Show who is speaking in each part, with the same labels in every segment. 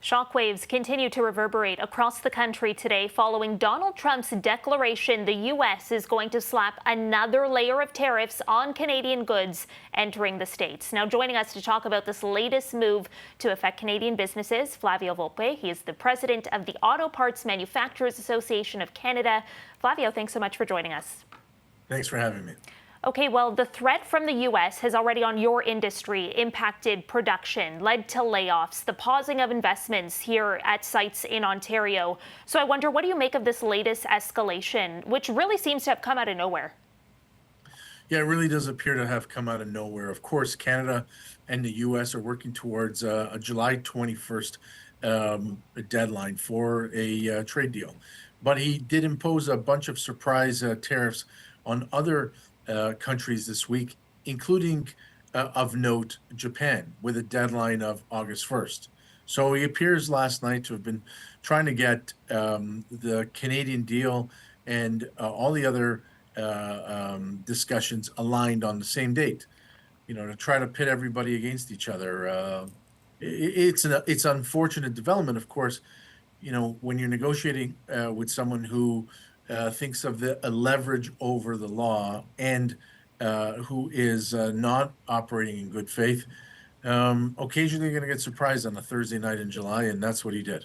Speaker 1: Shockwaves continue to reverberate across the country today following Donald Trump's declaration the U.S. is going to slap another layer of tariffs on Canadian goods entering the States. Now, joining us to talk about this latest move to affect Canadian businesses, Flavio Volpe. He is the president of the Auto Parts Manufacturers Association of Canada. Flavio, thanks so much for joining us.
Speaker 2: Thanks for having me.
Speaker 1: Okay, well, the threat from the U.S. has already on your industry impacted production, led to layoffs, the pausing of investments here at sites in Ontario. So I wonder, what do you make of this latest escalation, which really seems to have come out of nowhere?
Speaker 2: Yeah, it really does appear to have come out of nowhere. Of course, Canada and the U.S. are working towards a July 21st deadline for a trade deal. But he did impose a bunch of surprise tariffs on other countries this week, including, of note, Japan, with a deadline of August 1st. So he appears last night to have been trying to get the Canadian deal and all the other discussions aligned on the same date, to try to pit everybody against each other. It's unfortunate development, of course, when you're negotiating with someone who thinks of the leverage over the law and who is not operating in good faith. Occasionally, you're going to get surprised on a Thursday night in July, and that's what he did.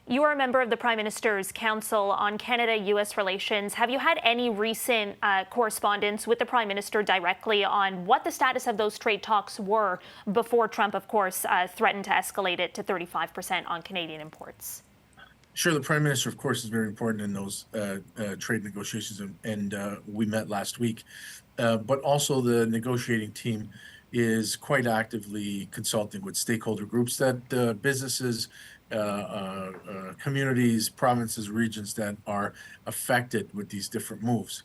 Speaker 1: You are a member of the Prime Minister's Council on Canada-U.S. Relations. Have you had any recent correspondence with the Prime Minister directly on what the status of those trade talks were before Trump, of course, threatened to escalate it to 35% on Canadian imports?
Speaker 2: Sure, the Prime Minister, of course, is very important in those trade negotiations, and we met last week. But also the negotiating team is quite actively consulting with stakeholder groups, that businesses, communities, provinces, regions that are affected with these different moves.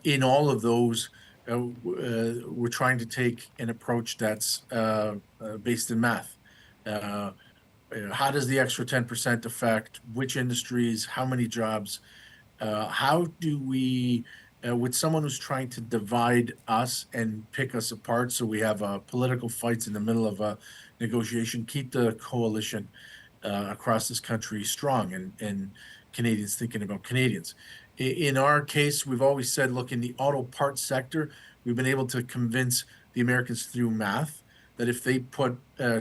Speaker 2: In all of those, we're trying to take an approach that's based in math. How does the extra 10% affect which industries, how many jobs? How do we, with someone who's trying to divide us and pick us apart, so we have political fights in the middle of a negotiation, keep the coalition across this country strong and Canadians thinking about Canadians? In our case, we've always said, look, in the auto parts sector, we've been able to convince the Americans through math that if they put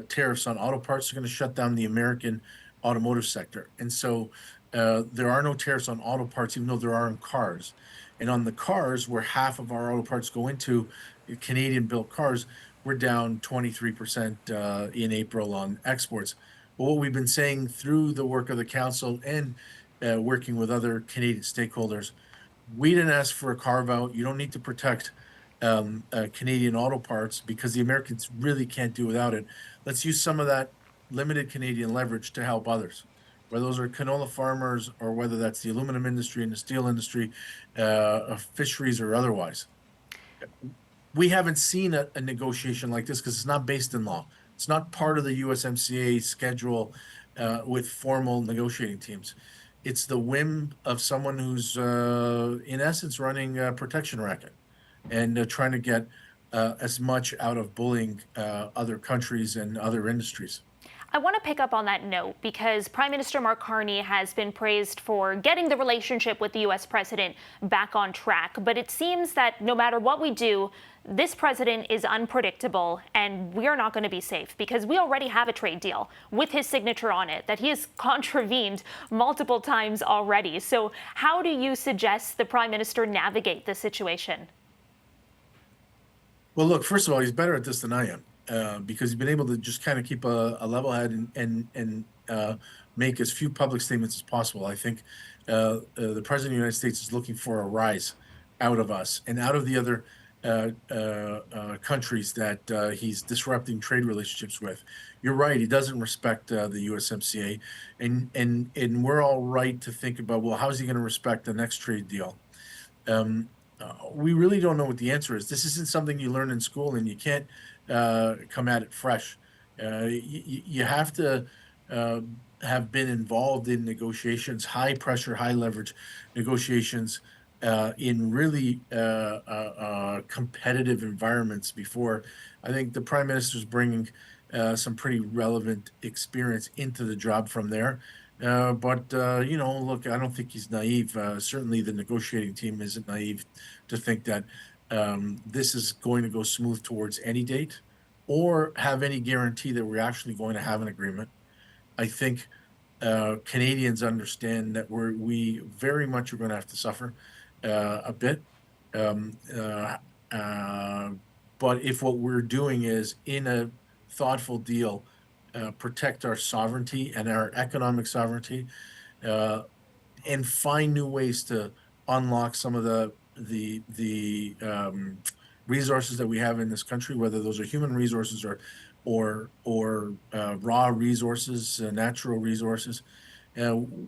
Speaker 2: tariffs on auto parts, they're going to shut down the American automotive sector. And so there are no tariffs on auto parts, even though there are on cars. And on the cars, where half of our auto parts go into Canadian-built cars, we're down 23% in April on exports. But what we've been saying through the work of the council and working with other Canadian stakeholders, we didn't ask for a carve-out. You don't need to protect Canadian auto parts because the Americans really can't do without it. Let's use some of that limited Canadian leverage to help others, whether those are canola farmers or whether that's the aluminum industry and the steel industry, fisheries or otherwise. We haven't seen a negotiation like this because it's not based in law. It's not part of the USMCA schedule with formal negotiating teams. It's the whim of someone who's, in essence, running a protection racket and trying to get as much out of bullying other countries and other industries.
Speaker 1: I want to pick up on that note because Prime Minister Mark Carney has been praised for getting the relationship with the U.S. president back on track. But it seems that no matter what we do, this president is unpredictable and we are not going to be safe because we already have a trade deal with his signature on it that he has contravened multiple times already. So how do you suggest the Prime Minister navigate this situation?
Speaker 2: Well, look, first of all, he's better at this than I am. Because he's been able to just kind of keep a level head and make as few public statements as possible. I think the President of the United States is looking for a rise out of us and out of the other countries that he's disrupting trade relationships with. You're right, he doesn't respect the USMCA, and we're all right to think about, well, how is he going to respect the next trade deal? We really don't know what the answer is. This isn't something you learn in school, and you can't come at it fresh. You have to have been involved in negotiations, high pressure, high leverage negotiations in really competitive environments before. I think the Prime Minister's bringing some pretty relevant experience into the job from there. Look, I don't think he's naive. Certainly, the negotiating team isn't naive to think that this is going to go smooth towards any date or have any guarantee that we're actually going to have an agreement. I think Canadians understand that we very much are going to have to suffer a bit. Um, uh, uh, but if what we're doing is in a thoughtful deal, protect our sovereignty and our economic sovereignty, uh, and find new ways to unlock some of the resources that we have in this country, whether those are human resources or raw resources, natural resources.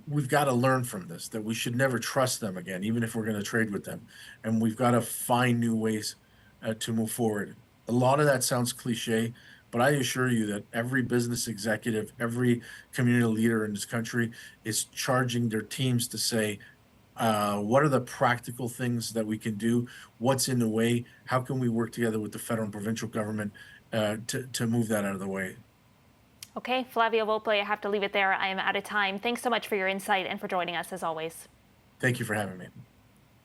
Speaker 2: We've got to learn from this that we should never trust them again, even if we're going to trade with them, and we've got to find new ways to move forward. A lot of that sounds cliche, but I assure you that every business executive, every community leader in this country is charging their teams to say, what are the practical things that we can do? What's in the way? How can we work together with the federal and provincial government to move that out of the way?
Speaker 1: Okay, Flavio Volpe, I have to leave it there. I am out of time. Thanks so much for your insight and for joining us as always.
Speaker 2: Thank you for having me.